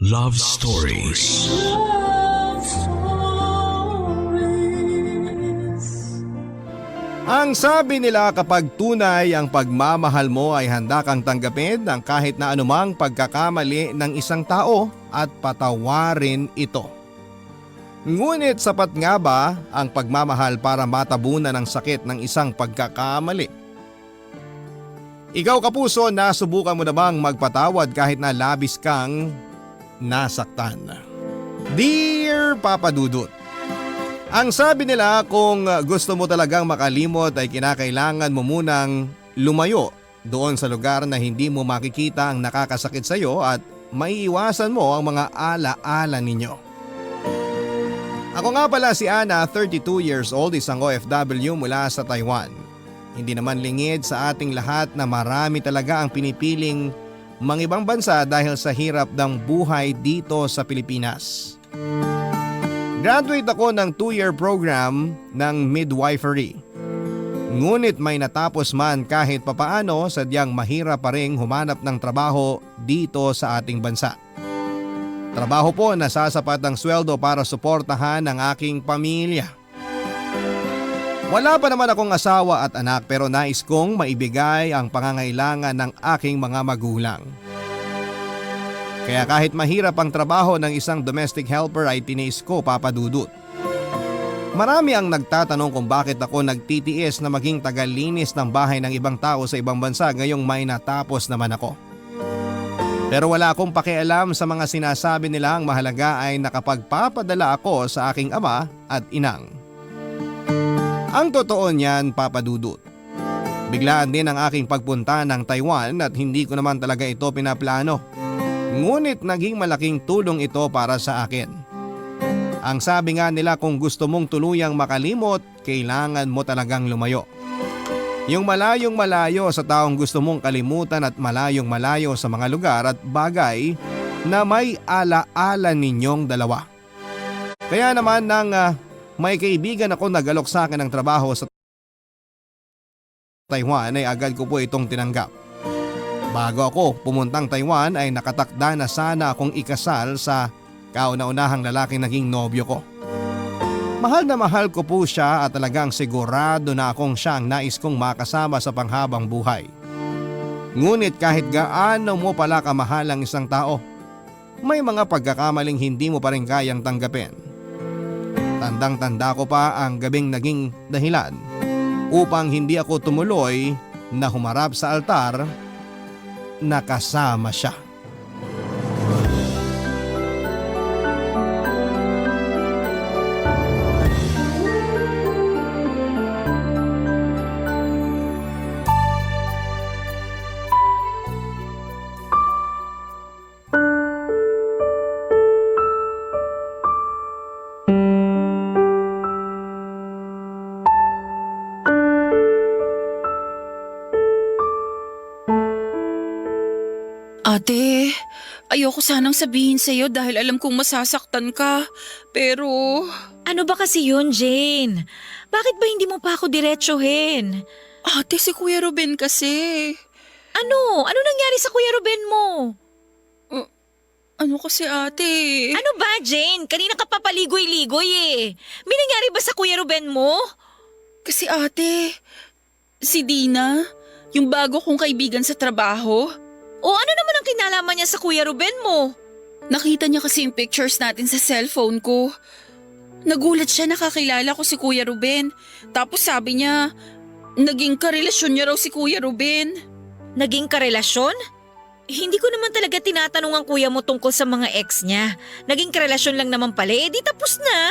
Love Stories. Ang sabi nila kapag tunay ang pagmamahal mo ay handa kang tanggapin ng kahit na anumang pagkakamali ng isang tao at patawarin ito. Ngunit sapat nga ba ang pagmamahal para matabunan ang sakit ng isang pagkakamali? Ikaw kapuso, nasubukan mo na bang magpatawad kahit na labis kang nasaktan? Dear Papa Dudut, ang sabi nila kung gusto mo talagang makalimot ay kinakailangan mo munang lumayo doon sa lugar na hindi mo makikita ang nakakasakit sa iyo at maiiwasan mo ang mga ala-ala ninyo. Ako nga pala si Ana, 32 years old, isang OFW mula sa Taiwan. Hindi naman lingid sa ating lahat na marami talaga ang pinipiling mangibang bansa dahil sa hirap ng buhay dito sa Pilipinas. Graduate ako ng 2-year program ng midwifery. Ngunit may natapos man kahit papaano, sadyang mahirap pa ring humanap ng trabaho dito sa ating bansa. Trabaho po na sasapat ng sweldo para suportahan ang aking pamilya. Wala pa naman akong asawa at anak pero nais kong maibigay ang pangangailangan ng aking mga magulang. Kaya kahit mahirap ang trabaho ng isang domestic helper ay tiniis ko, Papa Dudut. Marami ang nagtatanong kung bakit ako nagtitiis na maging tagalinis ng bahay ng ibang tao sa ibang bansa ngayong may natapos naman ako. Pero wala akong pakialam sa mga sinasabi nila, ang mahalaga ay nakapagpapadala ako sa aking ama at inang. Ang totoo niyan, Papa Dudut, biglaan din ang aking pagpunta ng Taiwan at hindi ko naman talaga ito pinaplano. Ngunit naging malaking tulong ito para sa akin. Ang sabi nga nila, kung gusto mong tuluyang makalimot, kailangan mo talagang lumayo. Yung malayong malayo sa taong gusto mong kalimutan at malayong malayo sa mga lugar at bagay na may ala-ala ninyong dalawa. Kaya naman nang may kaibigan ako nagalok sa akin ng trabaho sa Taiwan ay agad ko po itong tinanggap. Bago ako pumuntang Taiwan ay nakatakda na sana akong ikasal sa kauna-unahang lalaking naging nobyo ko. Mahal na mahal ko po siya at talagang sigurado na akong siyang nais kong makasama sa panghabang buhay. Ngunit kahit gaano mo pala kamahal ang isang tao, may mga pagkakamaling hindi mo pa rin kayang tanggapin. Tandang-tanda ko pa ang gabing naging dahilan upang hindi ako tumuloy na humarap sa altar na kasama siya. Ate, ayoko sanang sabihin sa'yo dahil alam kong masasaktan ka. Pero, Ano ba kasi yun, Jane? Bakit ba hindi mo pa ako diretsuhin? ate, si Kuya Ruben kasi. Ano? Ano nangyari sa Kuya Ruben mo? Ano kasi ate? Ano ba, Jane? Kanina ka papaligoy-ligoy eh. May nangyari ba sa Kuya Ruben mo? Kasi ate, si Dina, yung bago kong kaibigan sa trabaho, O ano naman ang kinalaman niya sa Kuya Ruben mo? nakita niya kasi yung pictures natin sa cellphone ko. Nagulat siya, nakakilala ko si Kuya Ruben. Tapos sabi niya, naging karelasyon niya raw si Kuya Ruben. Naging karelasyon? Hindi ko naman talaga tinatanong ang kuya mo tungkol sa mga ex niya. Naging karelasyon lang naman pala, di tapos na.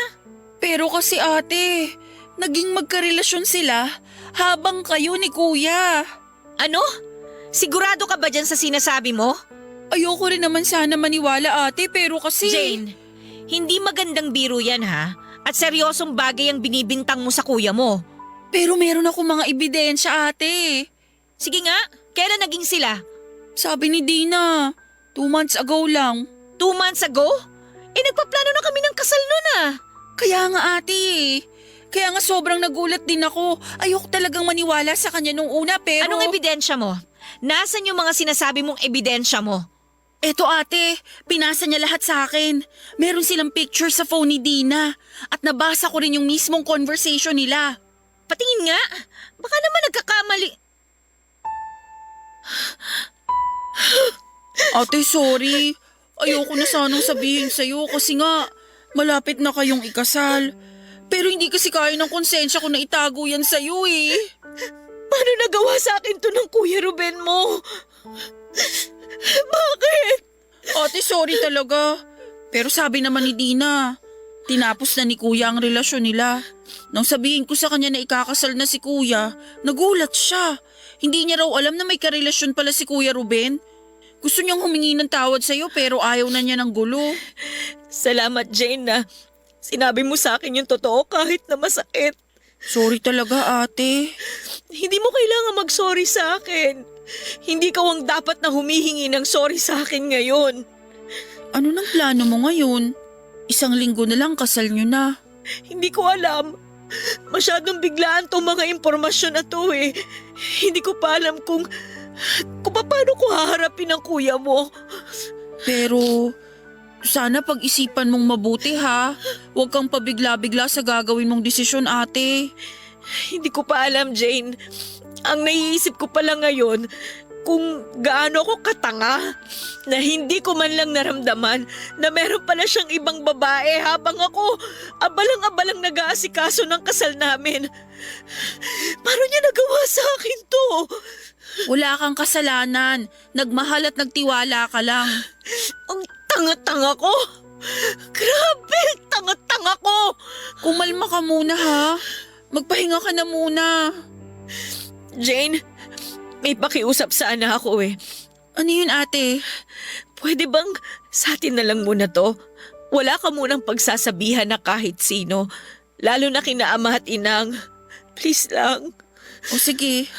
Pero kasi ate, naging magkarelasyon sila habang kayo ni Kuya. Ano? Sigurado ka ba dyan sa sinasabi mo? Ayoko rin naman sana maniwala ate, pero kasi… Jane, hindi magandang biro yan ha. At seryosong bagay ang binibintang mo sa kuya mo. Pero meron ako mga ebidensya ate. Sige nga, kailan naging sila? Sabi ni Dina, 2 months ago lang. 2 months ago? Nagpaplano na kami ng kasal nun ah. Kaya nga ate, kaya nga sobrang nagulat din ako. Ayoko talagang maniwala sa kanya nung una pero… Anong ebidensya mo? Nasaan yung mga sinasabi mong ebidensya mo? Eto ate, pinasa niya lahat sa akin. Meron silang picture sa phone ni Dina. At nabasa ko rin yung mismong conversation nila. Patingin nga. Baka naman nagkakamali. Ate, sorry. Ayoko na sanang sabihin sa'yo kasi nga malapit na kayong ikasal. Pero hindi kasi kaya ng konsensya ko na itago yan sa'yo eh. Paano nagawa sa akin to ng Kuya Ruben mo? Bakit? Ate, sorry talaga. Pero sabi naman ni Dina, tinapos na ni Kuya ang relasyon nila. Nang sabihin ko sa kanya na ikakasal na si Kuya, nagulat siya. Hindi niya raw alam na may karelasyon pala si Kuya Ruben. Gusto niyang humingi ng tawad sa'yo pero ayaw na niya ng gulo. Salamat, Jane, na sinabi mo sa akin yung totoo kahit na masakit. Sorry talaga, ate. Hindi mo kailangan mag-sorry sa akin. Hindi ka ang dapat na humihingi ng sorry sa akin ngayon. Ano nang plano mo ngayon? 1 linggo na lang kasal niyo na. Hindi ko alam. Masyadong biglaan tong mga impormasyon na to eh. Hindi ko pa alam kung paano ko haharapin ang kuya mo. Pero sana pag-isipan mong mabuti ha. Huwag kang pabigla-bigla sa gagawin mong desisyon, ate. Hindi ko pa alam, Jane. Ang naiisip ko pala ngayon kung gaano ako katanga na hindi ko man lang naramdaman na meron pala siyang ibang babae habang ako abalang-abalang nag-aasikaso ng kasal namin. Paano niya nagawa sa akin to? Wala kang kasalanan. Nagmahal at nagtiwala ka lang. Ang tanga-tanga ko. Grabe, tanga-tanga ko. Kumalma ka muna ha. Magpahinga ka na muna. Jane, may pakiusap sana ako eh. Ano yun, ate? Pwede bang sa atin na lang muna to? Wala ka munang pagsasabihan na kahit sino. Lalo na kina ama at inang. Please lang. O sige.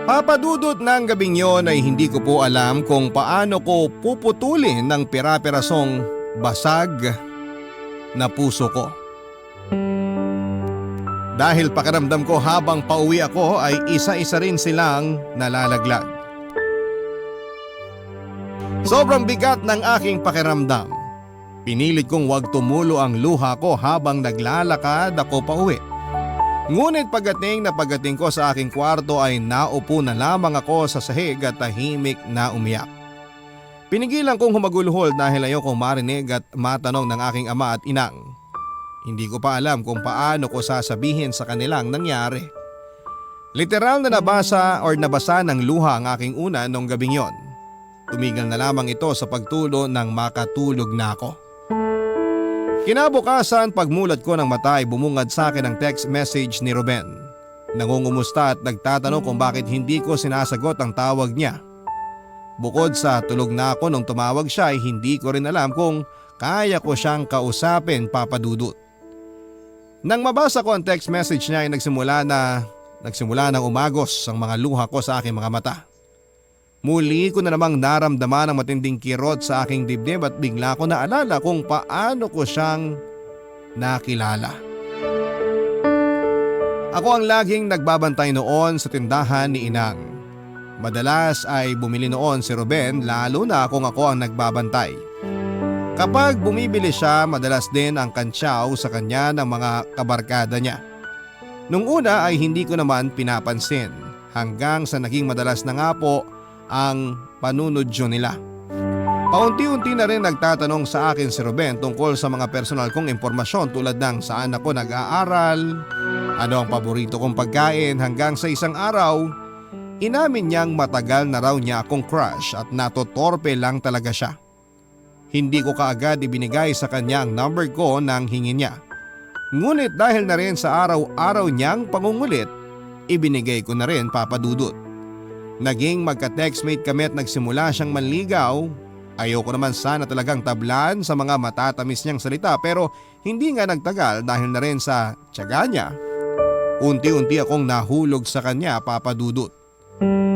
Papadudot ng gabing yon ay hindi ko po alam kung paano ko puputulin ng pira-pirasong basag na puso ko. Dahil pakiramdam ko habang pauwi ako ay isa-isa rin silang nalalaglag. Sobrang bigat ng aking pakiramdam. Pinilit kong wag tumulo ang luha ko habang naglalakad ako pauwi. Ngunit pagdating ko sa aking kwarto ay naupo na lamang ako sa sahig at tahimik na umiyak. Pinigilan kong humagulhol dahil ayokong marinig at matanong ng aking ama at inang. Hindi ko pa alam kung paano ko sasabihin sa kanilang nangyari. Literal na nabasa ng luha ang aking una nung gabing yon. Tumigil na lamang ito sa pagtulo nang makatulog na ako. Kinabukasan pagmulat ko ng mata ay bumungad sa akin ang text message ni Ruben. Nangungumusta at nagtatanong kung bakit hindi ko sinasagot ang tawag niya. Bukod sa tulog na ako nung tumawag siya ay hindi ko rin alam kung kaya ko siyang kausapin, Papa Dudut. Nang mabasa ko ang text message niya ay nagsimula ng umagos ang mga luha ko sa aking mga mata. Muli ko na namang naramdaman ang matinding kirot sa aking dibdib at bigla ko naalala kung paano ko siyang nakilala. Ako ang laging nagbabantay noon sa tindahan ni Inang. Madalas ay bumili noon si Ruben lalo na kung ako ang nagbabantay. Kapag bumibili siya, madalas din ang kantsaw sa kanya ng mga kabarkada niya. Nung una ay hindi ko naman pinapansin hanggang sa naging madalas na nga po ang panunodyo nila. Paunti-unti na rin nagtatanong sa akin si Ruben tungkol sa mga personal kong impormasyon tulad ng saan ako nag-aaral, ano ang paborito kong pagkain hanggang sa isang araw, inamin niyang matagal na raw niya akong crush at natotorpe lang talaga siya. Hindi ko kaagad ibinigay sa kanya ang number ko nang hingin niya. Ngunit dahil na rin sa araw-araw niyang pangungulit, ibinigay ko na rin, Papa Dudut. Naging magka-textmate kami at nagsimula siyang manligaw. Ayoko naman sana talagang tablan sa mga matatamis niyang salita pero hindi nga nagtagal dahil na rin sa tiyaga niya. Unti-unti akong nahulog sa kanya, Papa Dudut.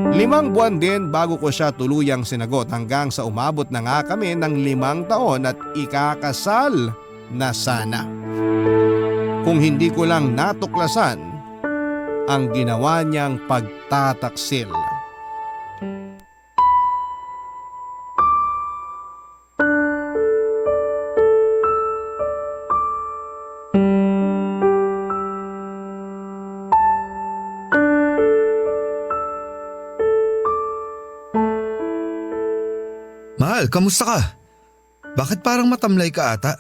5 buwan din bago ko siya tuluyang sinagot hanggang sa umabot na nga kami ng 5 taon at ikakasal na sana. Kung hindi ko lang natuklasan ang ginawa niyang pagtataksil. Mahal, kamusta ka? Bakit parang matamlay ka ata?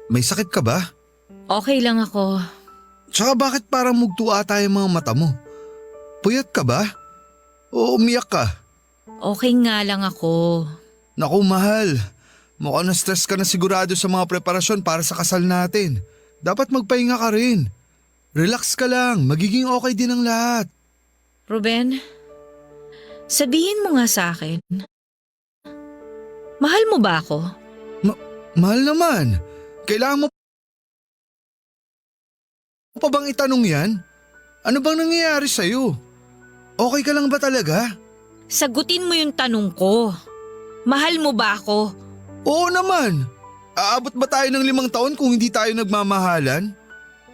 May sakit ka ba? Okay lang ako. Tsaka bakit parang mugto ata yung mga mata mo? Puyat ka ba? O umiyak ka? Okay nga lang ako. Naku mahal, mukhang na-stress ka na sigurado sa mga preparasyon para sa kasal natin. Dapat magpahinga ka rin. Relax ka lang, magiging okay din ang lahat. Ruben, sabihin mo nga sa akin. Mahal mo ba ako? Mahal naman, kailangan mo pa bang itanong yan? Ano bang nangyayari sa'yo? Okay ka lang ba talaga? Sagutin mo yung tanong ko. Mahal mo ba ako? Oo naman. Aabot ba tayo ng 5 taon kung hindi tayo nagmamahalan?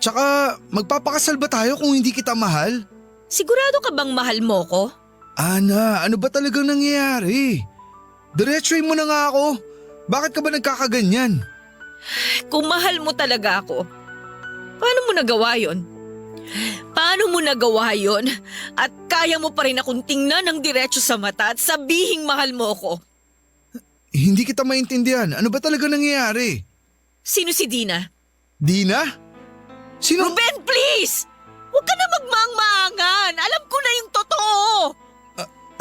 Tsaka magpapakasal ba tayo kung hindi kita mahal? Sigurado ka bang mahal mo ko? Ana, ano ba talagang nangyayari? Diretsuhin mo na nga ako. Bakit ka ba nagkakaganyan? Kung mahal mo talaga ako, paano mo nagawa yon? Paano mo nagawa yon? At kaya mo pa rin akong tingnan ng diretso sa mata at sabihing mahal mo ako? Hindi kita maintindihan. Ano ba talaga nangyayari? Sino si Dina? Dina? Sino? Ruben, please! Huwag ka na magmaang-maangan. Alam ko na yung totoo.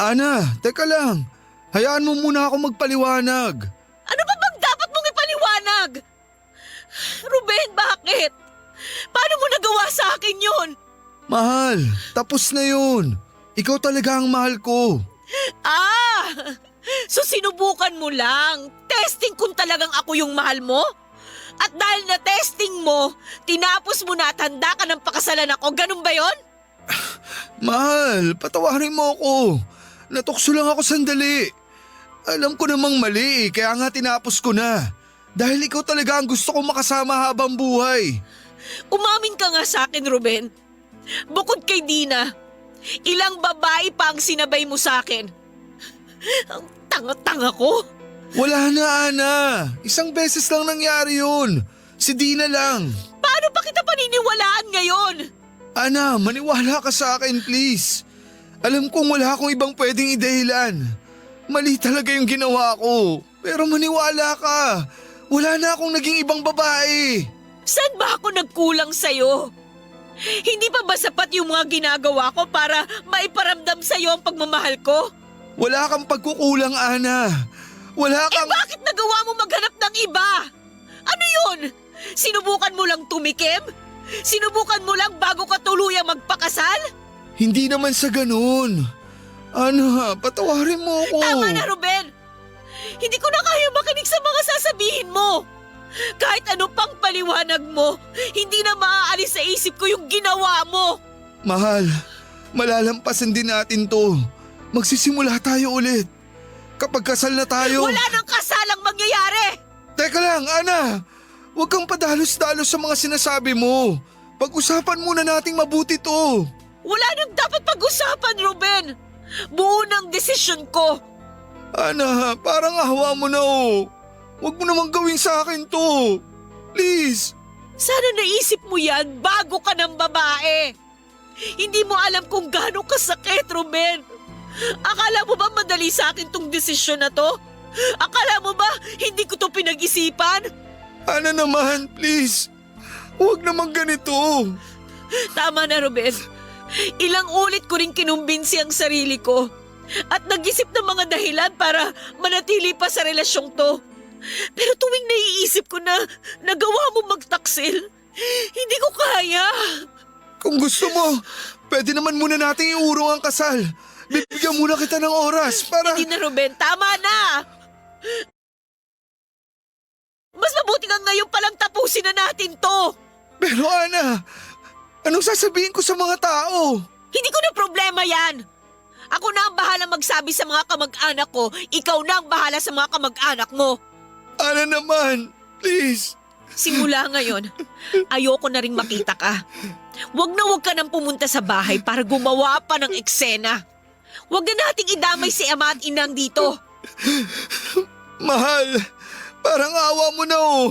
Ana, teka lang. Hayaan mo muna ako magpaliwanag. Ano ba bang dapat mong ipaliwanag? Ruben, bakit? Paano mo nagawa sa akin yun? Mahal, tapos na yun. Ikaw talaga ang mahal ko. So sinubukan mo lang. Testing kung talagang ako yung mahal mo? At dahil na testing mo, tinapos mo na at handa ka ng pakasalan ako. Ganun ba yon? Mahal, patawarin mo ako. Natukso lang ako sandali. Alam ko namang mali, kaya nga tinapos ko na. Dahil ikaw talaga ang gusto kong makasama habang buhay. Umamin ka nga sa akin, Ruben. Bukod kay Dina, ilang babae pa ang sinabay mo sa akin? Ang tanga-tanga ko. Wala na, Ana. Isang beses lang nangyari yun. Si Dina lang. Paano pa kita paniniwalaan ngayon? Ana, maniwala ka sa akin, please. Alam kong wala akong ibang pwedeng idahilan. Mali talaga yung ginawa ko. Pero maniwala ka. Wala na akong naging ibang babae. Saan ba ako nagkulang sa'yo? Hindi pa ba sapat yung mga ginagawa ko para maiparamdam sa'yo ang pagmamahal ko? Wala kang pagkukulang, Ana. Wala kang… Bakit nagawa mo maghanap ng iba? Ano yun? Sinubukan mo lang tumikim? Sinubukan mo lang bago ka tuluyang magpakasal? Hindi naman sa ganun. Ana, patawarin mo ako. Tama na, Ruben! Hindi ko na kaya makinig sa mga sasabihin mo. Kahit ano pang paliwanag mo, hindi na maaalis sa isip ko yung ginawa mo. Mahal, malalampasan din natin to. Magsisimula tayo ulit. Kapag kasal na tayo… Wala nang kasalang mangyayari! Teka lang, Ana. Huwag kang padalos-dalos sa mga sinasabi mo. Pag-usapan muna nating mabuti to. Wala nang dapat pag-usapan, Ruben. Buo ng desisyon ko. Ana, parang ahawa mo na oh. Huwag mo namang gawin sa akin to. Please. Sana naisip mo yan bago ka ng babae. Hindi mo alam kung gaano kasakit, Ruben. Akala mo ba madali sa akin tong desisyon na to? Akala mo ba hindi ko to pinag-isipan? Ana naman, please. Huwag naman ganito. Tama na, Ruben. Ilang ulit ko rin kinumbinsi ang sarili ko at nag-isip ng mga dahilan para manatili pa sa relasyong to. Pero tuwing naiisip ko na nagawa mo magtaksil, hindi ko kaya. Kung gusto mo, pwede naman muna nating iurong ang kasal. Bibigyan muna kita ng oras para… Hindi na, Ruben. Tama na! Mas mabuti nga ngayon palang tapusin na natin to. Pero Ana, anong sasabihin ko sa mga tao? Hindi ko na problema yan. Ako na ang bahala magsabi sa mga kamag-anak ko. Ikaw na ang bahala sa mga kamag-anak mo. Ana naman, please. Simula ngayon, ayoko na ring makita ka. Huwag ka nang pumunta sa bahay para gumawa pa ng eksena. Huwag na nating idamay si ama at inang dito. Mahal, parang awa mo na oh.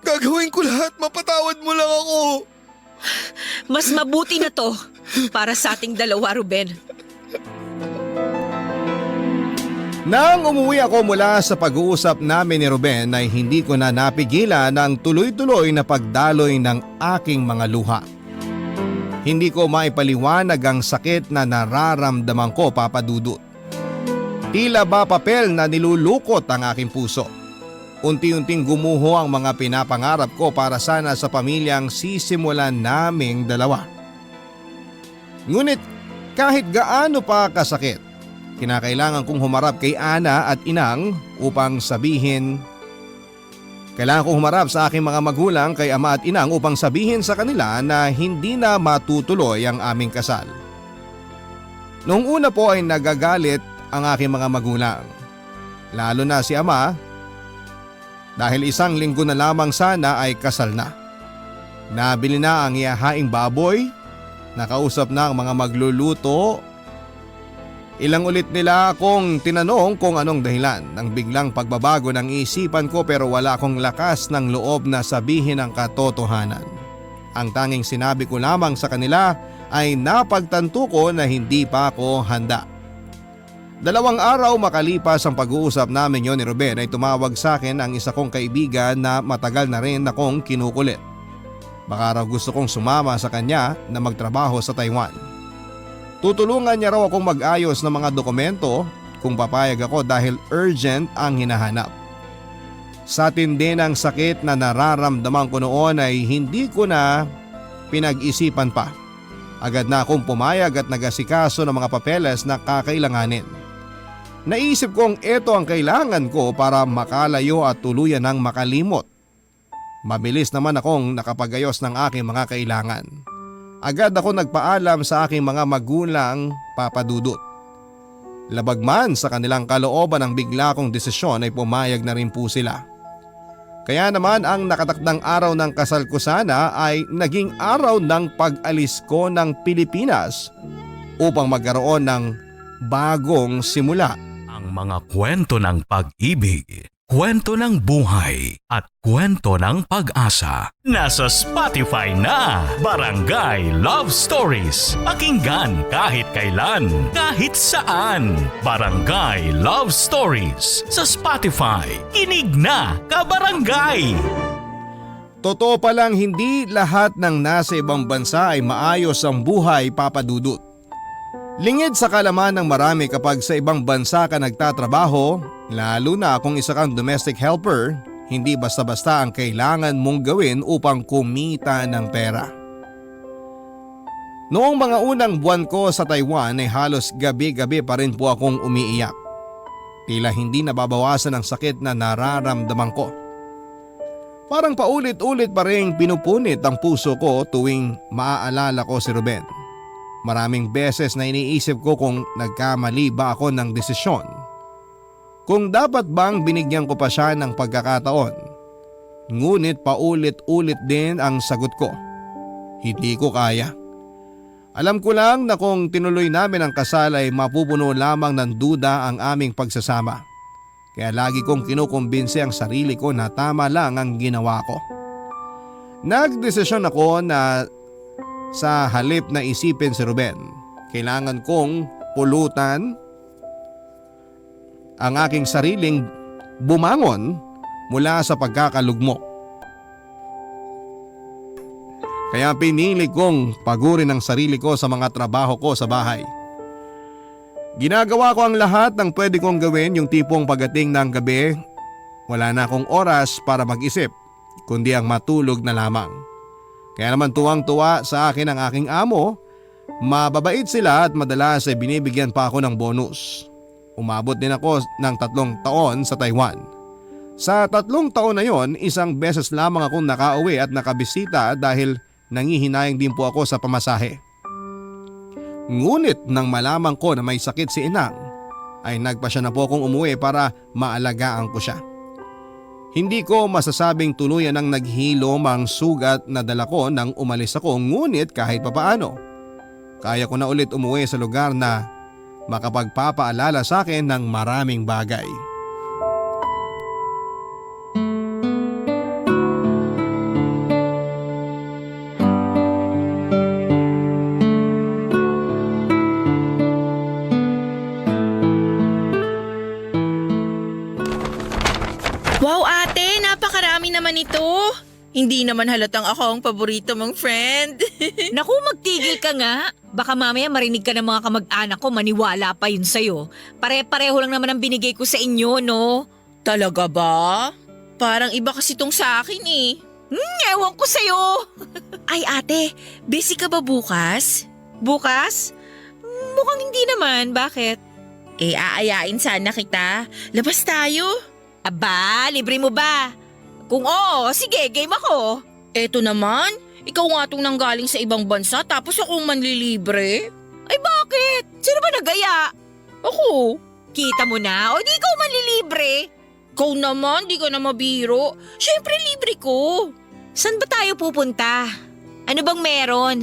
Gagawin ko lahat, mapatawad mo lang ako. Mas mabuti na to para sa ating dalawa, Ruben. Nang umuwi ako mula sa pag-uusap namin ni Ruben ay hindi ko na napigilan ang tuloy-tuloy na pagdaloy ng aking mga luha. Hindi ko maipaliwanag ang sakit na nararamdaman ko, Papa Dudut. Tila ba papel na nilulukot ang aking puso. Unti-unting gumuho ang mga pinapangarap ko para sana sa pamilyang sisimulan naming dalawa. Ngunit kahit gaano pa kasakit, kinakailangan kong humarap kay Ana at Inang upang sabihin. Kailangan kong humarap sa aking mga magulang kay Ama at Inang upang sabihin sa kanila na hindi na matutuloy ang aming kasal. Noong una po ay nagagalit ang aking mga magulang. Lalo na si Ama dahil 1 linggo na lamang sana ay kasal na. Nabili na ang ihahaing baboy, nakausap na ang mga magluluto. Ilang ulit nila akong tinanong kung anong dahilan ng biglang pagbabago ng isipan ko pero wala akong lakas ng loob na sabihin ang katotohanan. Ang tanging sinabi ko lamang sa kanila ay napagtanto ko na hindi pa ako handa. 2 araw makalipas ang pag-uusap namin yon ni Ruben ay tumawag sa akin ang isa kong kaibigan na matagal na rin akong kinukulit. Baka raw gusto kong sumama sa kanya na magtrabaho sa Taiwan. Tutulungan niya raw akong mag-ayos ng mga dokumento kung papayag ako dahil urgent ang hinahanap. Sa tindi ng sakit na nararamdaman ko noon ay hindi ko na pinag-isipan pa. Agad na akong pumayag at nagasikaso ng mga papeles na kakailanganin. Naisip kong ito ang kailangan ko para makalayo at tuluyan ng makalimot. Mabilis naman akong nakapagayos ng aking mga kailangan. Agad ako nagpaalam sa aking mga magulang, Papa Dudut. Labag man sa kanilang kalooban ang bigla kong desisyon ay pumayag na rin po sila. Kaya naman ang nakatakdang araw ng kasal ko sana ay naging araw ng pag-alis ko ng Pilipinas upang magkaroon ng bagong simula. Ang mga kwento ng pag-ibig, kwento ng buhay at kwento ng pag-asa. Nasa Spotify na, Barangay Love Stories. Pakinggan kahit kailan, kahit saan. Barangay Love Stories sa Spotify. Kinig na, kabarangay! Totoo palang hindi lahat ng nasa ibang bansa ay maayos ang buhay, Papa Dudut. Lingid sa kalaman ng marami kapag sa ibang bansa ka nagtatrabaho, lalo na kung isa kang domestic helper, hindi basta-basta ang kailangan mong gawin upang kumita ng pera. Noong mga unang buwan ko sa Taiwan ay halos gabi-gabi pa rin po akong umiiyak. Tila hindi nababawasan ang sakit na nararamdaman ko. Parang paulit-ulit pa rin pinupunit ang puso ko tuwing maaalala ko si Ruben. Maraming beses na iniisip ko kung nagkamali ba ako ng desisyon. Kung dapat bang binigyan ko pa siya ng pagkakataon. Ngunit paulit-ulit din ang sagot ko. Hindi ko kaya. Alam ko lang na kung tinuloy namin ang kasal ay mapupuno lamang ng duda ang aming pagsasama. Kaya lagi kong kinukumbinse ang sarili ko na tama lang ang ginawa ko. Nagdesisyon ako na sa halip na isipin si Ruben, kailangan kong pulutan ang aking sariling bumangon mula sa pagkakalugmok. Kaya pinili kong pagurin ang sarili ko sa mga trabaho ko sa bahay. Ginagawa ko ang lahat ng pwede kong gawin, yung tipong pagdating ng gabi, wala na akong oras para mag-isip, kundi ang matulog na lamang. Kaya naman tuwang-tuwa sa akin ang aking amo, mababait sila at madalas ay binibigyan pa ako ng bonus. Umabot din ako ng 3 taon sa Taiwan. Sa 3 taon na yon, 1 beses lamang akong nakauwi at nakabisita dahil nangihinayang din po ako sa pamasahe. Ngunit nang malaman ko na may sakit si Inang, ay nagpasya na po akong umuwi para maalagaan ko siya. Hindi ko masasabing tuluyan ang naghilom ang sugat na dala ko nang umalis ako, ngunit kahit papaano, kaya ko na ulit umuwi sa lugar na makapagpapaalala sa akin ng maraming bagay. Wow ate, napakarami naman ito. Hindi naman halatang ako ang paborito mong friend. Naku, magtigil ka nga. Baka mamaya marinig ka ng mga kamag-anak ko, maniwala pa yun sa'yo. Pare-pareho lang naman ang binigay ko sa inyo, no? Talaga ba? Parang iba kasi tong sa akin eh. Ewan ko sa'yo. Ay ate, busy ka ba bukas? Bukas? Mukhang hindi naman. Bakit? Aayain sana kita. Labas tayo. Aba, libre mo ba? Kung oo, sige, game ako. Eto naman, ikaw nga tong nanggaling sa ibang bansa tapos akong manlilibre. Ay bakit? Sino ba nagaya? Ako? Kita mo na, o di ikaw manlilibre. Ikaw naman, di ka na mabiro. Siyempre libre ko. Saan ba tayo pupunta? Ano bang meron?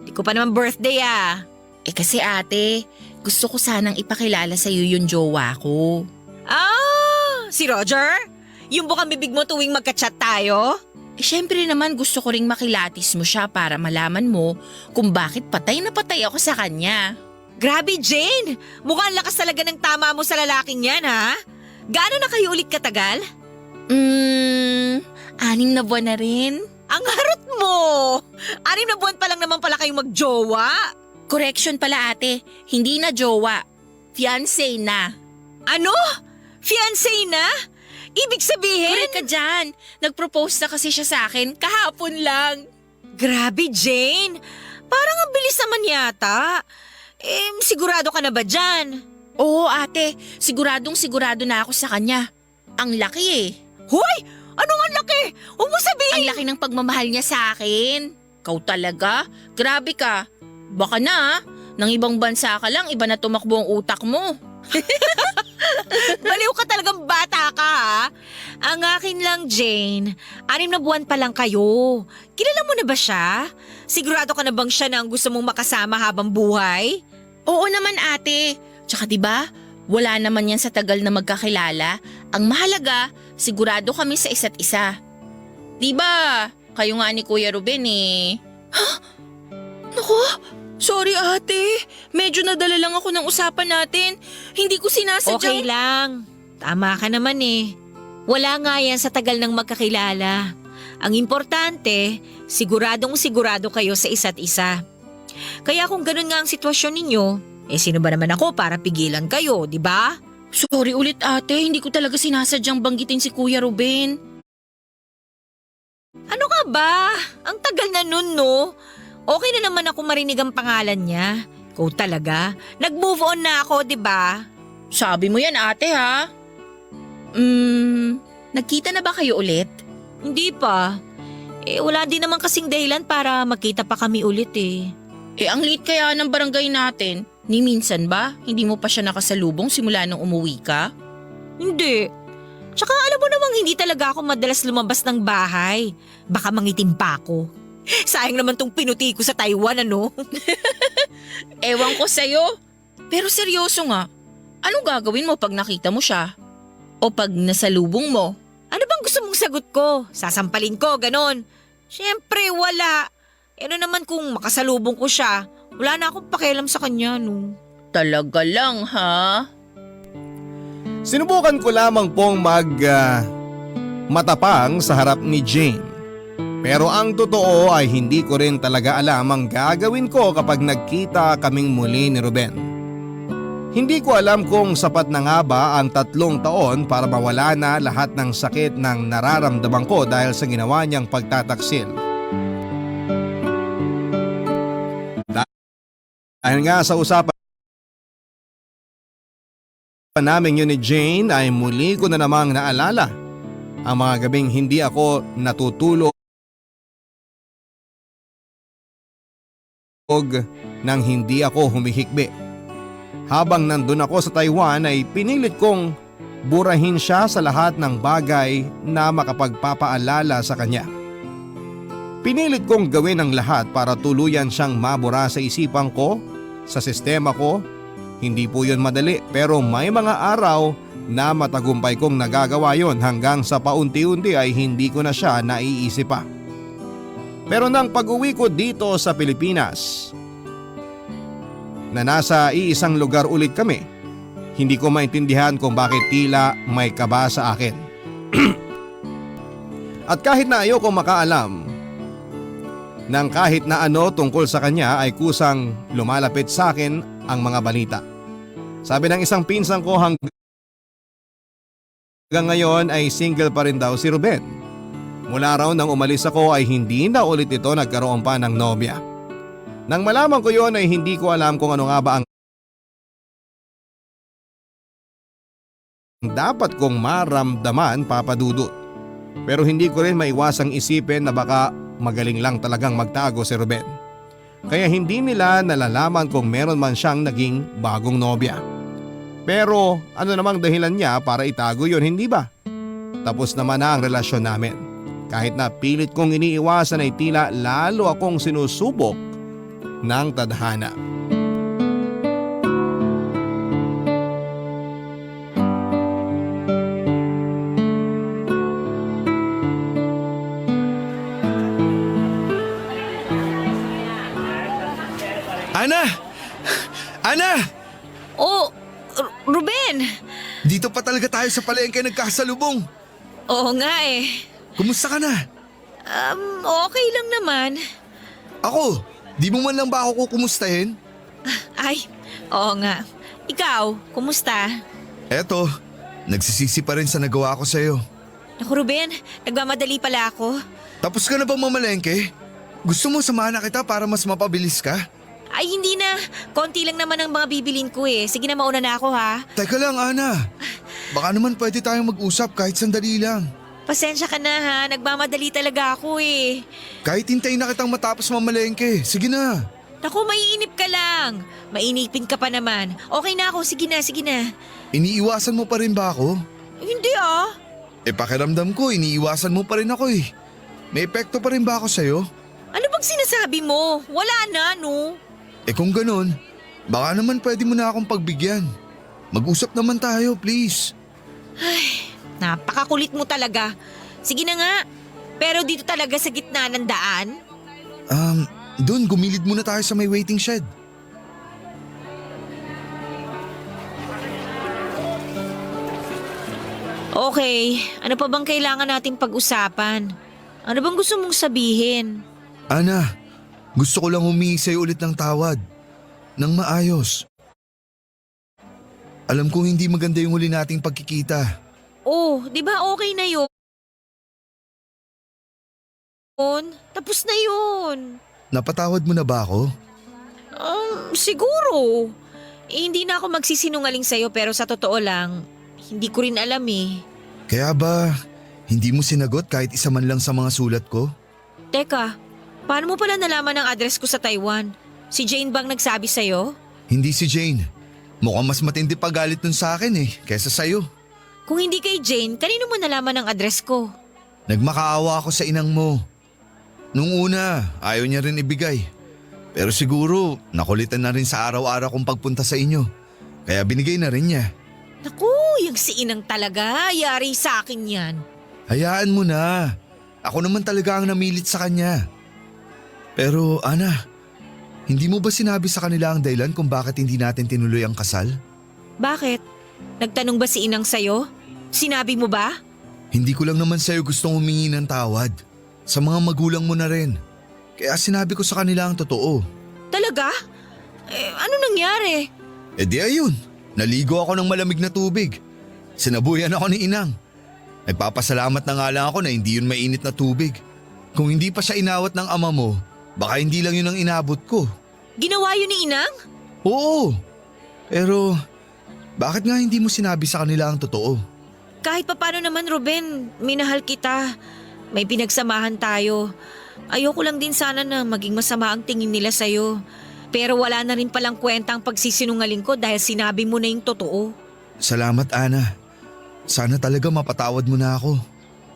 Di ko pa naman birthday ah. Kasi ate, gusto ko sanang ipakilala sa'yo yung jowa ko. Ah, si Roger? Yung bukang bibig mo tuwing magka-chat tayo? Siyempre naman gusto ko ring makilatis mo siya para malaman mo kung bakit patay na patay ako sa kanya. Grabe Jane, mukhang lakas talaga ng tama mo sa lalaking yan ha? Gaano na kayo ulit katagal? 6 na buwan na rin. Ang harot mo! 6 na buwan pa lang naman pala kayong magjowa. Correction pala ate, hindi na jowa. Fiancé na. Ano? Fiancé na? Ibig sabihin? Correct ka dyan. Nag-propose na kasi siya sa akin kahapon lang. Grabe Jane, parang ang bilis naman yata. Sigurado ka na ba dyan? Oo ate, sigurado na ako sa kanya. Ang laki eh. Hoy! Anong ang laki? Huwag mo sabihin! Ang laki ng pagmamahal niya sa akin. Kau talaga? Grabe ka. Baka na, nang ibang bansa ka lang, iba na tumakbo ang utak mo. Baliw ka talagang bata ka ha? Ang akin lang Jane, 6 na buwan pa lang kayo. Kilala mo na ba siya? Sigurado ka na bang siya na ang gusto mong makasama habang buhay? Oo naman ate. Tsaka diba, wala naman yan sa tagal na magkakilala. Ang mahalaga, sigurado kami sa isa't isa. Diba, kayo nga ni Kuya Ruben eh. Naku, sorry ate. Medyo nadala lang ako ng usapan natin. Hindi ko sinasadya. Okay lang. Tama ka naman eh. Wala nga yan sa tagal ng magkakilala. Ang importante, sigurado kayo sa isa't isa. Kaya kung ganun nga ang sitwasyon ninyo, sino ba naman ako para pigilan kayo, di ba? Sorry ulit ate, hindi ko talaga sinasadyang banggitin si Kuya Ruben. Ano ka ba? Ang tagal na nun, no? Okay na naman ako marinig ang pangalan niya. Ikaw talaga. Nag-move on na ako, di ba? Sabi mo yan ate ha? Nagkita na ba kayo ulit? Hindi pa. Wala din naman kasing dahilan para magkita pa kami ulit eh. Ang late kaya ng barangay natin. Ni minsan ba? Hindi mo pa siya nakasalubong simula nung umuwi ka? Hindi. Tsaka alam mo namang hindi talaga ako madalas lumabas ng bahay. Baka mangitim pa ako. Sayang naman tong pinuti ko sa Taiwan, ano? Ewan ko sa'yo. Pero seryoso nga, anong gagawin mo pag nakita mo siya? O pag nasalubong mo? Ano bang gusto mong sagot ko? Sasampalin ko, ganon. Siyempre, wala. Ano naman kung makasalubong ko siya, wala na akong pakialam sa kanya, no? Talaga lang, ha? Sinubukan ko lamang pong matapang sa harap ni Jane. Pero ang totoo ay hindi ko rin talaga alam ang gagawin ko kapag nagkita kaming muli ni Ruben. Hindi ko alam kung sapat na nga ba ang 3 taon para mawala na lahat ng sakit ng nararamdaman ko dahil sa ginawa niyang pagtataksil. Dahil nga sa usapan namin yun ni Jane ay muli ko na namang naalala ang mga gabing hindi ako natutulog nang hindi ako humihikbi. Habang nandun ako sa Taiwan ay pinilit kong burahin siya sa lahat ng bagay na makapagpapaalala sa kanya. Pinilit kong gawin ang lahat para tuluyan siyang mabura sa isipan ko, sa sistema ko. Hindi po yun madali pero may mga araw na matagumpay kong nagagawa yon hanggang sa paunti-unti ay hindi ko na siya naiisip pa. Pero nang pag-uwi ko dito sa Pilipinas, na nasa iisang lugar ulit kami, hindi ko maintindihan kung bakit tila may kaba sa akin. At kahit na ayoko makaalam ng kahit na ano tungkol sa kanya ay kusang lumalapit sa akin ang mga balita. Sabi ng isang pinsan ko hanggang ngayon ay single pa rin daw si Ruben. Mula raw nang umalis ako ay hindi na ulit ito nagkaroon pa ng nobya. Nang malaman ko yon ay hindi ko alam kung ano nga ba ang dapat kong maramdaman, Papa Dudut. Pero hindi ko rin maiwasang isipin na baka magaling lang talagang magtago si Ruben. Kaya hindi nila nalalaman kung meron man siyang naging bagong nobya. Pero ano namang dahilan niya para itago yon, hindi ba? Tapos naman na ang relasyon namin. Kahit na pilit kong iniiwasan ay tila lalo akong sinusubok ng tadhana. Ana! Ana! Oh, Ruben! Dito pa talaga tayo sa palengke nagkasalubong. Oo nga eh. Kumusta ka na? Okay lang naman. Ako, di mo man lang ba ako kukumustahin? Ay, oo nga. Ikaw, kumusta? Eto, nagsisisi pa rin sa nagawa ko sa'yo. Naku Ruben, nagmamadali pala ako. Tapos ka na bang mamalengke? Gusto mo samahan na kita para mas mapabilis ka? Ay hindi na, konti lang naman ang mga bibilin ko eh. Sige na, mauna na ako ha. Teka lang, Ana. Baka naman pwede tayong mag-usap kahit sandali lang. Pasensya ka na ha, nagmamadali talaga ako eh. Kahit hintayin na kitang matapos mamalengke. Sige na. Naku, maiinip ka lang. Mainipin ka pa naman. Okay na ako, sige na, sige na. Iniiwasan mo pa rin ba ako? Hindi ah. Pakiramdam ko, iniiwasan mo pa rin ako eh. May epekto pa rin ba ako sa'yo? Ano bang sinasabi mo? Wala na, no? Kung ganun, baka naman pwede mo na akong pagbigyan. Mag-usap naman tayo, please. Napakakulit mo talaga. Sige na nga. Pero dito talaga sa gitna ng daan? Doon, gumilid muna tayo sa may waiting shed. Okay, ano pa bang kailangan nating pag-usapan? Ano bang gusto mong sabihin? Ana, gusto ko lang humingi sa'yo ulit ng tawad. Nang maayos. Alam kong hindi maganda yung huli nating pagkikita. Oh, di ba okay na yun? Tapos na yun. Napatawad mo na ba ako? Siguro. Hindi na ako magsisinungaling sa'yo pero sa totoo lang, hindi ko rin alam eh. Kaya ba, hindi mo sinagot kahit isa man lang sa mga sulat ko? Teka, paano mo pala nalaman ang address ko sa Taiwan? Si Jane bang nagsabi sa'yo? Hindi si Jane. Mukhang mas matindi pa galit nun sa akin kaysa sa'yo. Kung hindi kay Jane, kanino mo nalaman ang address ko? Nagmakaawa ako sa inang mo. Nung una, ayaw niya rin ibigay. Pero siguro, nakulitan na rin sa araw-araw kong pagpunta sa inyo. Kaya binigay na rin niya. Naku, yung si Inang talaga, yari sa akin yan. Hayaan mo na. Ako naman talaga ang namilit sa kanya. Pero Ana, hindi mo ba sinabi sa kanila ang dahilan kung bakit hindi natin tinuloy ang kasal? Bakit? Nagtanong ba si Inang sa'yo? Sinabi mo ba? Hindi ko lang naman sa'yo gustong humingi ng tawad. Sa mga magulang mo na rin. Kaya sinabi ko sa kanila ang totoo. Talaga? Ano nangyari? Di ayun, naligo ako ng malamig na tubig. Sinabuyan ako ni Inang. Nagpapasalamat na nga lang ako na hindi yun mainit na tubig. Kung hindi pa siya inawat ng ama mo, baka hindi lang yun ang inabot ko. Ginawa yun ni Inang? Oo. Pero, bakit nga hindi mo sinabi sa kanila ang totoo? Kahit papano naman Ruben, minahal kita. May pinagsamahan tayo. Ayoko lang din sana na maging masama ang tingin nila sa'yo. Pero wala na rin palang kwenta ang pagsisinungaling ko dahil sinabi mo na yung totoo. Salamat, Ana. Sana talaga mapatawad mo na ako.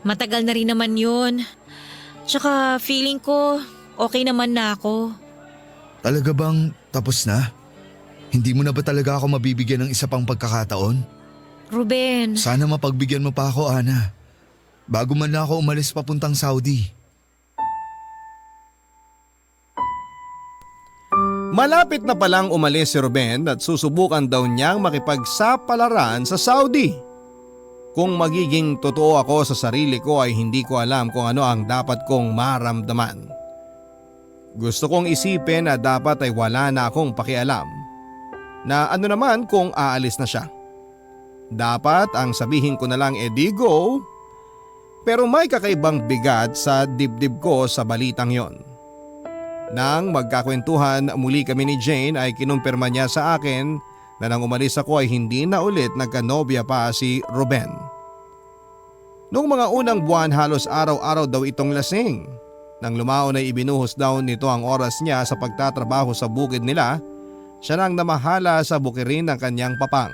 Matagal na rin naman yun. Tsaka feeling ko okay naman na ako. Talaga bang tapos na? Hindi mo na ba talaga ako mabibigyan ng isa pang pagkakataon? Ruben. Sana mapagbigyan mo pa ako, Ana. Bago man lang ako umalis papuntang Saudi. Malapit na palang umalis si Ruben at susubukan daw niyang makipagsapalaran sa Saudi. Kung magiging totoo ako sa sarili ko ay hindi ko alam kung ano ang dapat kong maramdaman. Gusto kong isipin na dapat ay wala na akong pakialam. Na ano naman kung aalis na siya. Dapat ang sabihin ko na lang di go. Pero may kakaibang bigat sa dibdib ko sa balitang yon. Nang magkakwentuhan muli kami ni Jane ay kinumpirma niya sa akin na nang umalis ako ay hindi na ulit nagkanobya pa si Ruben. Noong mga unang buwan halos araw-araw daw itong lasing. Nang lumaon ay ibinuhos daw nito ang oras niya sa pagtatrabaho sa bukid nila. Siya nang namahala sa bukirin ng kanyang papang.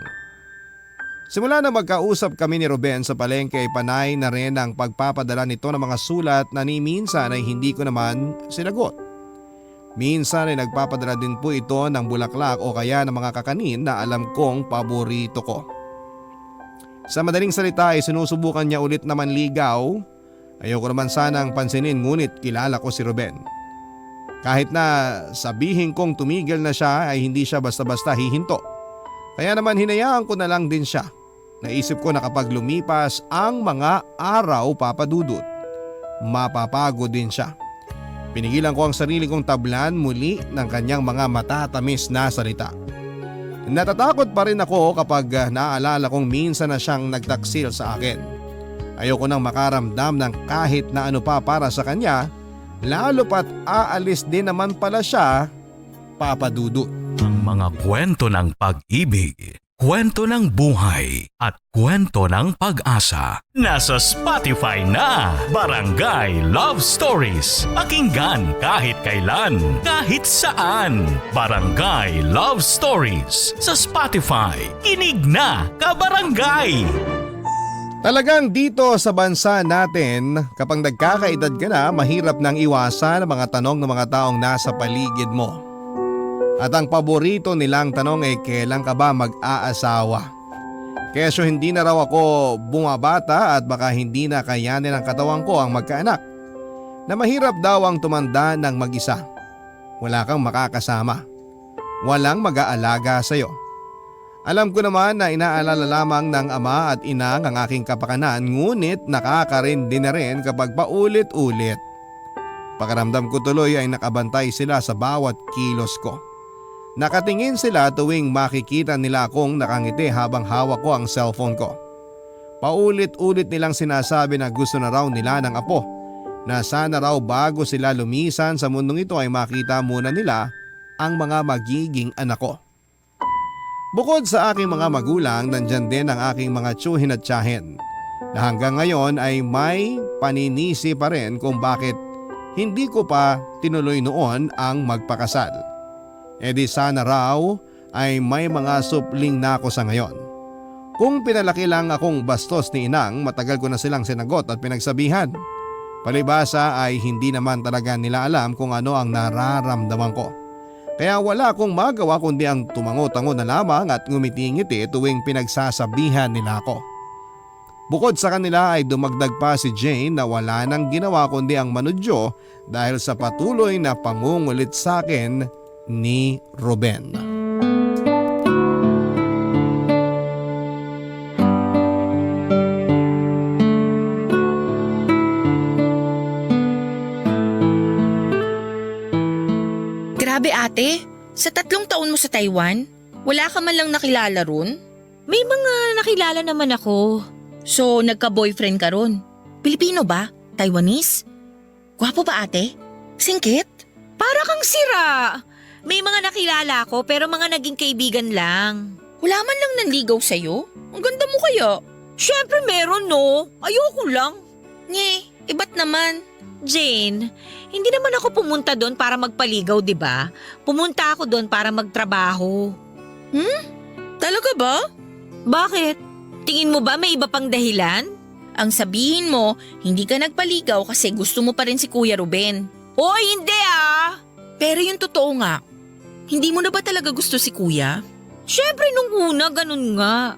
Simula na magkausap kami ni Ruben sa palengke ay panay na rin ang pagpapadala nito ng mga sulat na ni minsan ay hindi ko naman sinagot. Minsan ay nagpapadala din po ito ng bulaklak o kaya ng mga kakanin na alam kong paborito ko. Sa madaling salita ay sinusubukan niya ulit na manligaw. Ayoko naman sanang pansinin ngunit kilala ko si Ruben. Kahit na sabihin kong tumigil na siya ay hindi siya basta-basta hihinto. Kaya naman hinayaan ko na lang din siya. Naisip ko na kapag lumipas ang mga araw papadudot, mapapagod din siya. Pinigilan ko ang sarili kong tablan muli ng kanyang mga matatamis na salita. Natatakot pa rin ako kapag naaalala kong minsan na siyang nagtaksil sa akin. Ayoko nang makaramdam ng kahit na ano pa para sa kanya, lalo pat aalis din naman pala siya, papadudot. Ang mga kwento ng pag-ibig, kwento ng buhay at kwento ng pag-asa. Nasa Spotify na! Barangay Love Stories. Pakinggan kahit kailan, kahit saan. Barangay Love Stories sa Spotify. Kinig na, kabarangay! Talagang dito sa bansa natin, kapag nagkakaedad ka na, mahirap nang iwasan ang mga tanong ng mga taong nasa paligid mo. At ang paborito nilang tanong ay kailan ka ba mag-aasawa? Kesyo hindi na raw ako bumabata at baka hindi na kayanin ng katawan ko ang magkaanak. Na mahirap daw ang tumanda ng mag-isa. Wala kang makakasama. Walang mag-aalaga sa'yo. Alam ko naman na inaalala lamang ng ama at ina ang aking kapakanan ngunit nakakarindi na rin kapag paulit-ulit. Pakiramdam ko tuloy ay nakabantay sila sa bawat kilos ko. Nakatingin sila tuwing makikita nila akong nakangiti habang hawak ko ang cellphone ko. Paulit-ulit nilang sinasabi na gusto na raw nila ng apo. Na sana raw bago sila lumisan sa mundong ito ay makita muna nila ang mga magiging anak ko. Bukod sa aking mga magulang, nandyan din ang aking mga tiyuhin at tiyahin. Na hanggang ngayon ay may paninisi pa rin kung bakit hindi ko pa tinuloy noon ang magpakasal. E di sana raw ay may mga supling na ako sa ngayon. Kung pinalaki lang akong bastos ni inang, matagal ko na silang sinagot at pinagsabihan. Palibasa ay hindi naman talaga nila alam kung ano ang nararamdaman ko. Kaya wala akong magawa kundi ang tumango-tango na lamang at ngumiti-ngiti tuwing pinagsasabihan nila ako. Bukod sa kanila ay dumagdag pa si Jane na wala nang ginawa kundi ang manudyo dahil sa patuloy na pangungulit sa akin ni Ruben. Grabe ate, sa 3 taon mo sa Taiwan, wala ka man lang nakilala ron? May mga nakilala naman ako. So nagka-boyfriend ka ron? Pilipino ba? Taiwanese? Gwapo ba ate? Singkit? Para kang sira. May mga nakilala ako pero mga naging kaibigan lang. Wala man lang nanligaw sa'yo? Ang ganda mo kaya? Syempre meron no. Ayoko lang. Nye, iba't naman. Jane, hindi naman ako pumunta doon para magpaligaw, di ba? Pumunta ako doon para magtrabaho. Talaga ba? Bakit? Tingin mo ba may iba pang dahilan? Ang sabihin mo, hindi ka nagpaligaw kasi gusto mo pa rin si Kuya Ruben. Hoy, hindi ah! Pero yung totoo nga, hindi mo na ba talaga gusto si Kuya? Syempre nung una, ganun nga.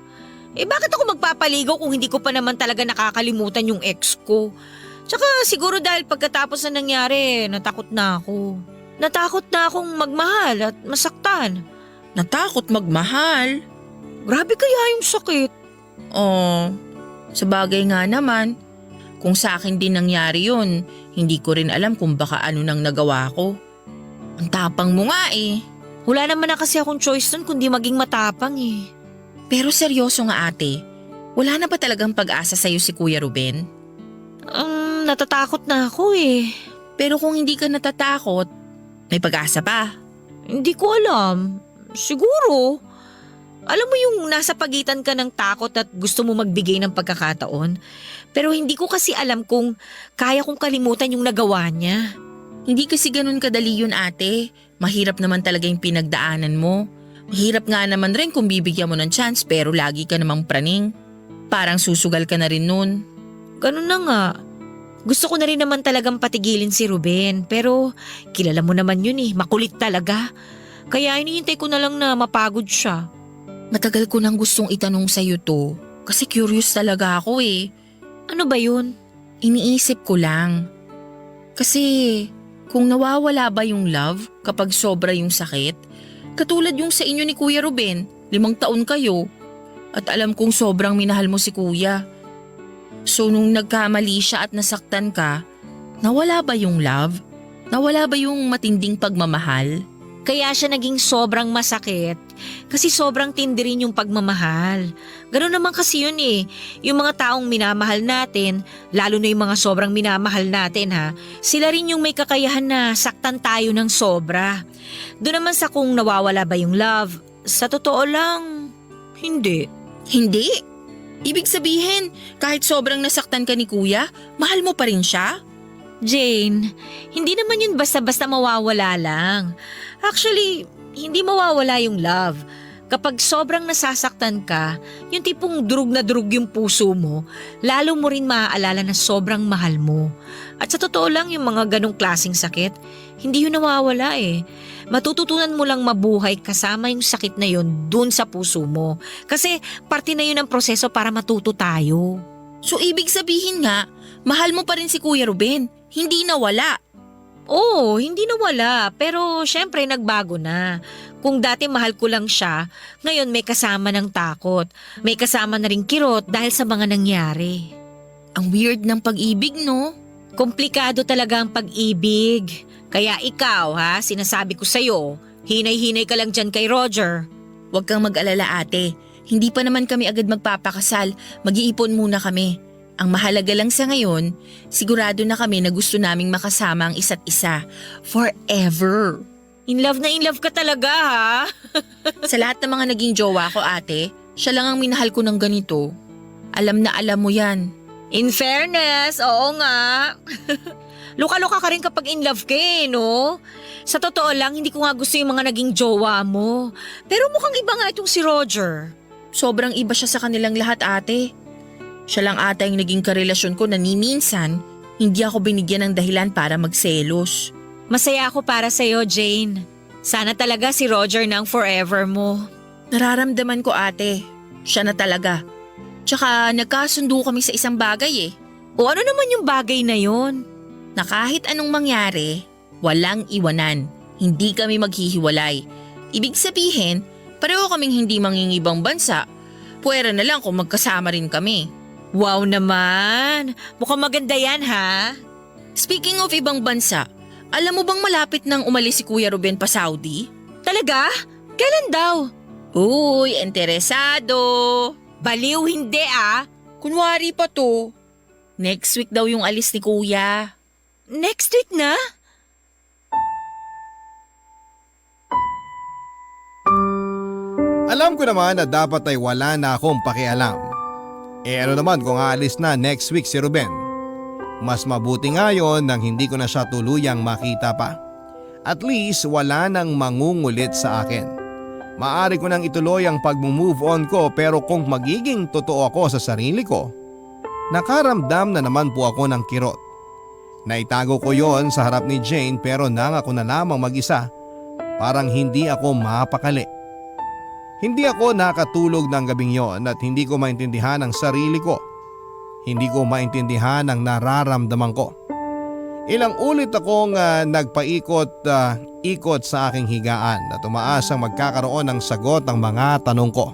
Eh bakit ako magpapaligaw kung hindi ko pa naman talaga nakakalimutan yung ex ko? Tsaka siguro dahil pagkatapos na nangyari, natakot na ako. Natakot na akong magmahal at masaktan. Natakot magmahal? Grabe kaya yung sakit. Oh, Sa bagay nga naman, kung sa akin din nangyari yun, hindi ko rin alam kung baka ano nang nagawa ko. Ang tapang mo nga eh. Wala naman na kasi akong choice nun kundi maging matapang eh. Pero seryoso nga ate, wala na ba talagang pag-asa sa'yo si Kuya Ruben? Natatakot na ako eh. Pero kung hindi ka natatakot, may pag-asa pa. Hindi ko alam. Siguro. Alam mo yung nasa pagitan ka ng takot at gusto mo magbigay ng pagkakataon. Pero hindi ko kasi alam kung kaya kong kalimutan yung nagawa niya. Hindi kasi ganun kadali yun ate. Mahirap naman talaga yung pinagdaanan mo. Mahirap nga naman rin kung bibigyan mo ng chance pero lagi ka namang praning. Parang susugal ka na rin nun. Ganun na nga. Gusto ko na rin naman talagang patigilin si Ruben pero kilala mo naman yun eh, makulit talaga. Kaya hinihintay ko na lang na mapagod siya. Matagal ko nang gustong itanong sa'yo to kasi curious talaga ako eh. Ano ba yun? Iniisip ko lang. Kasi kung nawawala ba yung love kapag sobra yung sakit, katulad yung sa inyo ni Kuya Ruben, 5 taon kayo. At alam kong sobrang minahal mo si Kuya. So nung nagkamali siya at nasaktan ka, nawala ba yung love? Nawala ba yung matinding pagmamahal? Kaya siya naging sobrang masakit kasi sobrang tindi rin yung pagmamahal. Ganun naman kasi yun eh. Yung mga taong minamahal natin, lalo na yung mga sobrang minamahal natin ha, sila rin yung may kakayahan na saktan tayo ng sobra. Doon naman sa kung nawawala ba yung love, sa totoo lang, hindi. Hindi. Ibig sabihin, kahit sobrang nasaktan ka ni Kuya, mahal mo pa rin siya? Jane, hindi naman yun basta-basta mawawala lang. Actually, hindi mawawala yung love. Kapag sobrang nasasaktan ka, yung tipong durug na durug yung puso mo, lalo mo rin maaalala na sobrang mahal mo. At sa totoo lang yung mga ganong klaseng sakit, hindi yun nawawala eh. Matututunan mo lang mabuhay kasama yung sakit na yun dun sa puso mo. Kasi parte na yun ng proseso para matuto tayo. So ibig sabihin nga, mahal mo pa rin si Kuya Ruben, hindi nawala. Oo, hindi nawala, pero syempre nagbago na. Kung dati mahal ko lang siya, ngayon may kasama ng takot. May kasama na ring kirot dahil sa mga nangyari. Ang weird ng pag-ibig, no? Komplikado talaga ang pag-ibig. Kaya ikaw sinasabi ko sa'yo, hinay-hinay ka lang dyan kay Roger. Huwag kang mag-alala ate, hindi pa naman kami agad magpapakasal, mag-iipon muna kami. Ang mahalaga lang sa ngayon, sigurado na kami na gusto naming makasama ang isa't isa. Forever. In love ka talaga ha? Sa lahat ng mga naging jowa ko ate, siya lang ang minahal ko ng ganito. Alam na alam mo yan. In fairness, oo nga. Luka-luka ka rin kapag in love ka eh, no? Sa totoo lang, hindi ko nga gusto yung mga naging jowa mo. Pero mukhang iba nga itong si Roger. Sobrang iba siya sa kanilang lahat ate. Siya lang ata yung naging karelasyon ko na ni minsan, hindi ako binigyan ng dahilan para magselos. Masaya ako para sa'yo, Jane. Sana talaga si Roger na ang forever mo. Nararamdaman ko ate, siya na talaga. Tsaka nagkasundo kami sa isang bagay eh. O ano naman yung bagay na yon? Na kahit anong mangyari, walang iwanan. Hindi kami maghihiwalay. Ibig sabihin, pareho kaming hindi mangingibang bansa. Puwera na lang kung magkasama rin kami. Wow naman! Mukhang maganda yan ha? Speaking of ibang bansa, alam mo bang malapit nang umalis si Kuya Ruben pa Saudi? Talaga? Kailan daw? Uy, interesado! Baliw hindi ah! Kunwari pa to. Next week daw yung alis ni Kuya. Next week na? Alam ko naman na dapat ay wala na akong pakialam. Ano naman kung aalis na next week si Ruben? Mas mabuti nga yon nang hindi ko na siya tuluyang makita pa. At least wala nang mangungulit sa akin. Maaari ko nang ituloy ang pag-move on ko pero kung magiging totoo ako sa sarili ko, nakaramdam na naman po ako ng kirot. Naitago ko yon sa harap ni Jane pero nangako na lamang mag-isa. Parang hindi ako mapakali. Hindi ako nakatulog ng gabing yon at hindi ko maintindihan ang sarili ko. Hindi ko maintindihan ang nararamdaman ko. Ilang ulit akong nagpaikot-ikot sa aking higaan at umaasang magkakaroon ng sagot ang mga tanong ko.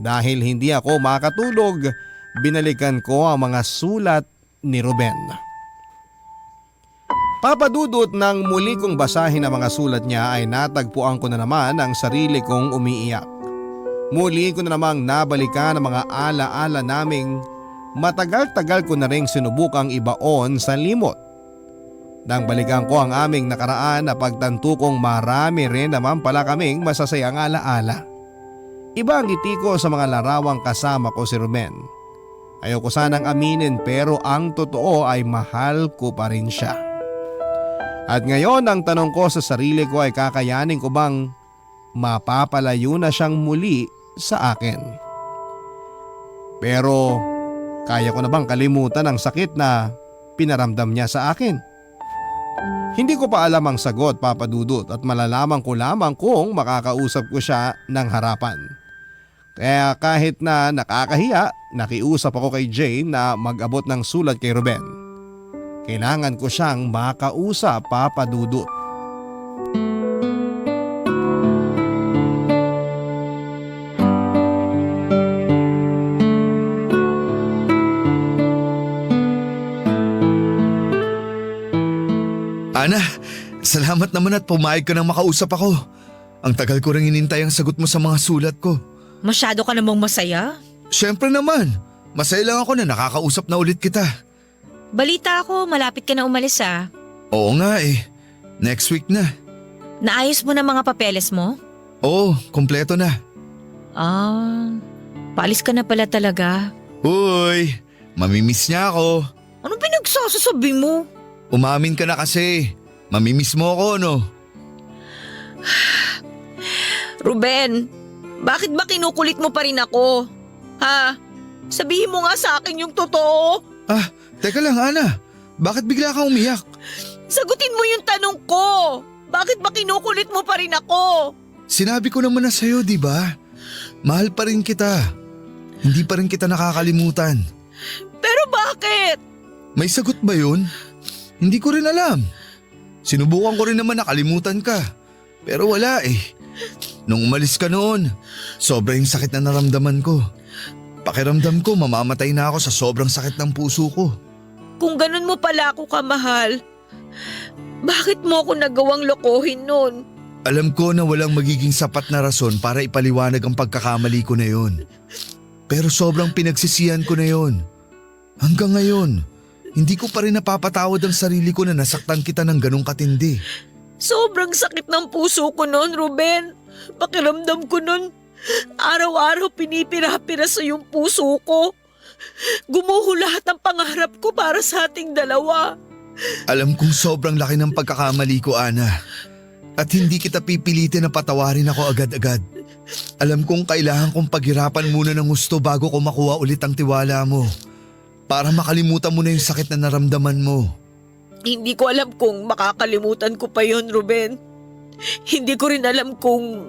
Dahil hindi ako makatulog, binalikan ko ang mga sulat ni Ruben. Papadudot nang muli kong basahin ang mga sulat niya ay natagpuan ko na naman ang sarili kong umiiyak. Muli ko na namang nabalikan ang mga alaala naming matagal-tagal ko na ring sinubukang ibaon sa limot. Nang balikan ko ang aming nakaraan na pagtanto kong marami rin naman pala kaming masasayang alaala. Iba ang ngiti ko sa mga larawang kasama ko si Ruben. Ayoko sanang aminin pero ang totoo ay mahal ko pa rin siya. At ngayon ang tanong ko sa sarili ko ay kakayanin ko bang mapapalayo na siyang muli sa akin? Pero kaya ko na bang kalimutan ang sakit na pinaramdam niya sa akin? Hindi ko pa alam ang sagot, Papa Dudut, at malalaman ko lamang kung makakausap ko siya ng harapan. Kaya kahit na nakakahiya, nakiusap ako kay Jane na mag-abot ng sulat kay Ruben. Kailangan ko siyang makausap, Papa Dudut. Ana, salamat naman at pumayag ka nang makausap ako. Ang tagal ko rin inintay ang sagot mo sa mga sulat ko. Masyado ka namang masaya. Siyempre naman, masaya lang ako na nakakausap na ulit kita. Balita ako, malapit ka na umalis ah. Oo nga eh, next week na. Naayos mo na mga papeles mo? Oo, kompleto na. Ah, paalis ka na pala talaga. Uy, mamimiss niya ako. Anong pinagsasasabi mo? Umamin ka na kasi, mamimiss mo ako no? Ruben, bakit ba kinukulit mo pa rin ako? Ha? Sabihin mo nga sa akin yung totoo. Ah, teka lang Ana, bakit bigla kang umiyak? Sagutin mo yung tanong ko. Bakit ba kinukulit mo pa rin ako? Sinabi ko naman na sa'yo, di ba? Mahal pa rin kita. Hindi pa rin kita nakakalimutan. Pero bakit? May sagot ba yun? Hindi ko rin alam. Sinubukan ko rin naman nakalimutan ka. Pero wala eh. Nung umalis ka noon, sobra yung sakit na naramdaman ko. Pakiramdam ko mamamatay na ako sa sobrang sakit ng puso ko. Kung ganun mo pala ako kamahal, bakit mo ako nagawang lokohin noon? Alam ko na walang magiging sapat na rason para ipaliwanag ang pagkakamali ko na yon. Pero sobrang pinagsisihan ko na yon. Hanggang ngayon, hindi ko pa rin napapatawad ang sarili ko na nasaktan kita ng ganong katindi. Sobrang sakit ng puso ko noon, Ruben. Pakiramdam ko noon, araw-araw pinipira-pira sa yung puso ko. Gumuho lahat ng pangarap ko para sa ating dalawa. Alam kong sobrang laki ng pagkakamali ko, Ana. At hindi kita pipilitin na patawarin ako agad-agad. Alam kong kailangan kong paghirapan muna ng gusto bago ko makuha ulit ang tiwala mo. Para makalimutan mo na yung sakit na naramdaman mo. Hindi ko alam kung makakalimutan ko pa yon, Ruben. Hindi ko rin alam kung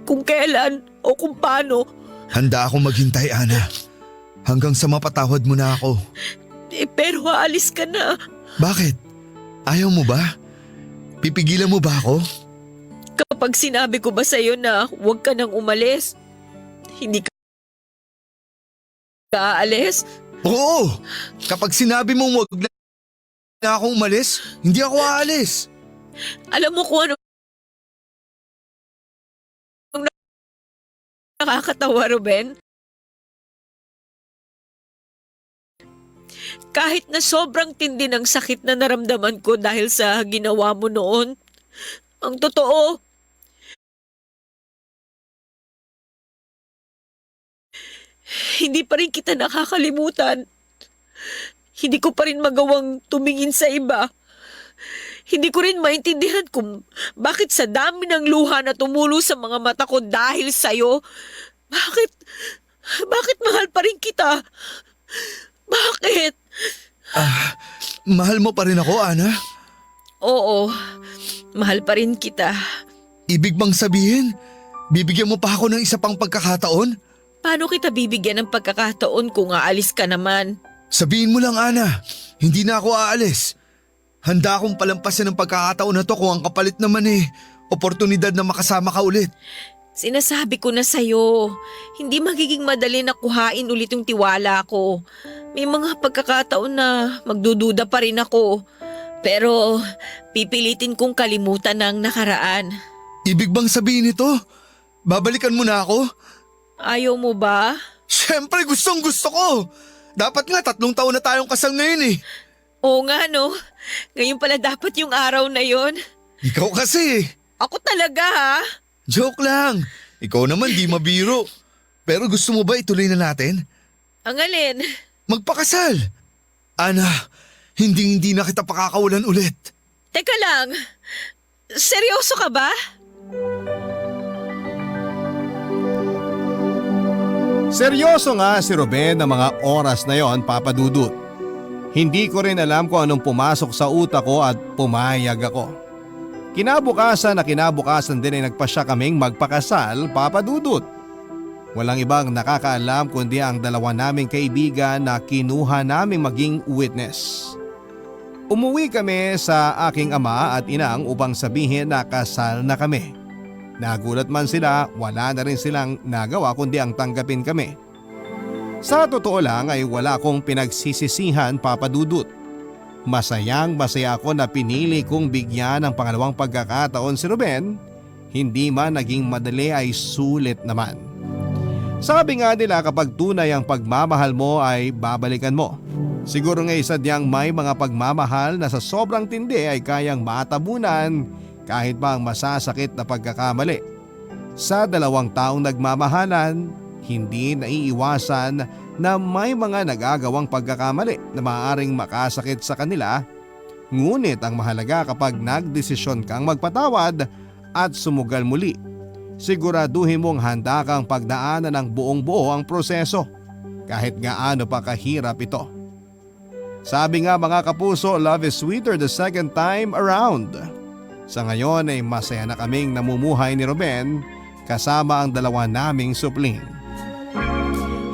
kailan o kung paano. Handa akong maghintay, Ana. Hanggang sa mapatawad mo na ako. Pero aalis ka na. Bakit? Ayaw mo ba? Pipigilan mo ba ako? Kapag sinabi ko ba sa'yo na huwag ka nang umalis, hindi ka aalis? Oo! Kapag sinabi mong wag na akong umalis, hindi ako aalis. Alam mo kung ano nakakatawa, Ruben? Kahit na sobrang tindi ng sakit na naramdaman ko dahil sa ginawa mo noon, ang totoo, hindi pa rin kita nakakalimutan. Hindi ko pa rin magawang tumingin sa iba. Hindi ko rin maintindihan kung bakit sa dami ng luha na tumulo sa mga mata ko dahil sa'yo, bakit mahal pa rin kita? Bakit? Mahal mo pa rin ako, Ana? Oo, mahal pa rin kita. Ibig bang sabihin, bibigyan mo pa ako ng isa pang pagkakataon? Paano kita bibigyan ng pagkakataon kung aalis ka naman? Sabihin mo lang, Ana, hindi na ako aalis. Handa akong palampasin ng pagkakataon na to kung ang kapalit naman oportunidad na makasama ka ulit. Sinasabi ko na sa'yo, hindi magiging madali na kuhain ulit yung tiwala ko. May mga pagkakataon na magdududa pa rin ako. Pero pipilitin kong kalimutan ang nakaraan. Ibig bang sabihin nito? Babalikan mo na ako? Ayaw mo ba? Siyempre gustong gusto ko. Dapat nga 3 taon na tayong kasal ngayon eh. Oo nga no, ngayon pala dapat yung araw na yon. Ikaw kasi. Ako talaga ha? Joke lang. Ikaw naman di mabiro. Pero gusto mo ba ituloy na natin? Ang alin? Magpakasal. Ana, hindi na kita pakakawalan ulit. Teka lang, seryoso ka ba? Seryoso nga si Ruben na mga oras na yon, Papa Dudut. Hindi ko rin alam kung anong pumasok sa utak ko at pumayag ako. Kinabukasan din ay nagpasya kaming magpakasal, Papa Dudut. Walang ibang nakakaalam kundi ang dalawa naming kaibigan na kinuha naming maging witness. Umuwi kami sa aking ama at inang upang sabihin na kasal na kami. Nagulat man sila, wala na rin silang nagawa kundi ang tanggapin kami. Sa totoo lang ay wala akong pinagsisisihan, Papa Dudut. Masaya ako na pinili kong bigyan ng pangalawang pagkakataon si Ruben. Hindi man naging madali ay sulit naman. Sabi nga nila kapag tunay ang pagmamahal mo ay babalikan mo. Siguro nga isa diyang may mga pagmamahal na sa sobrang tindi ay kayang matabunan kahit pa ang masasakit na pagkakamali. Sa 2 taong nagmamahalan, hindi naiiwasan na may mga nagagawang pagkakamali na maaaring makasakit sa kanila. Ngunit ang mahalaga kapag nagdesisyon kang magpatawad at sumugal muli, siguraduhin mong handa kang pagdaanan ng buong buo ang proseso kahit gaano pa kahirap ito. Sabi nga mga kapuso, love is sweeter the second time around. Sa ngayon ay masaya na kaming namumuhay ni Ruben kasama ang dalawa naming supling.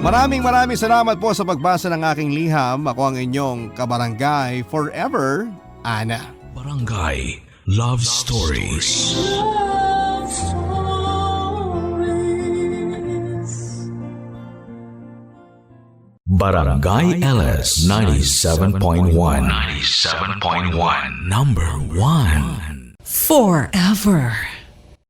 Maraming salamat po sa pagbasa ng aking liham. Ako ang inyong kabarangay forever, Ana. Barangay Love Stories. Barangay LS 97.1 97.1 Number 1 Forever.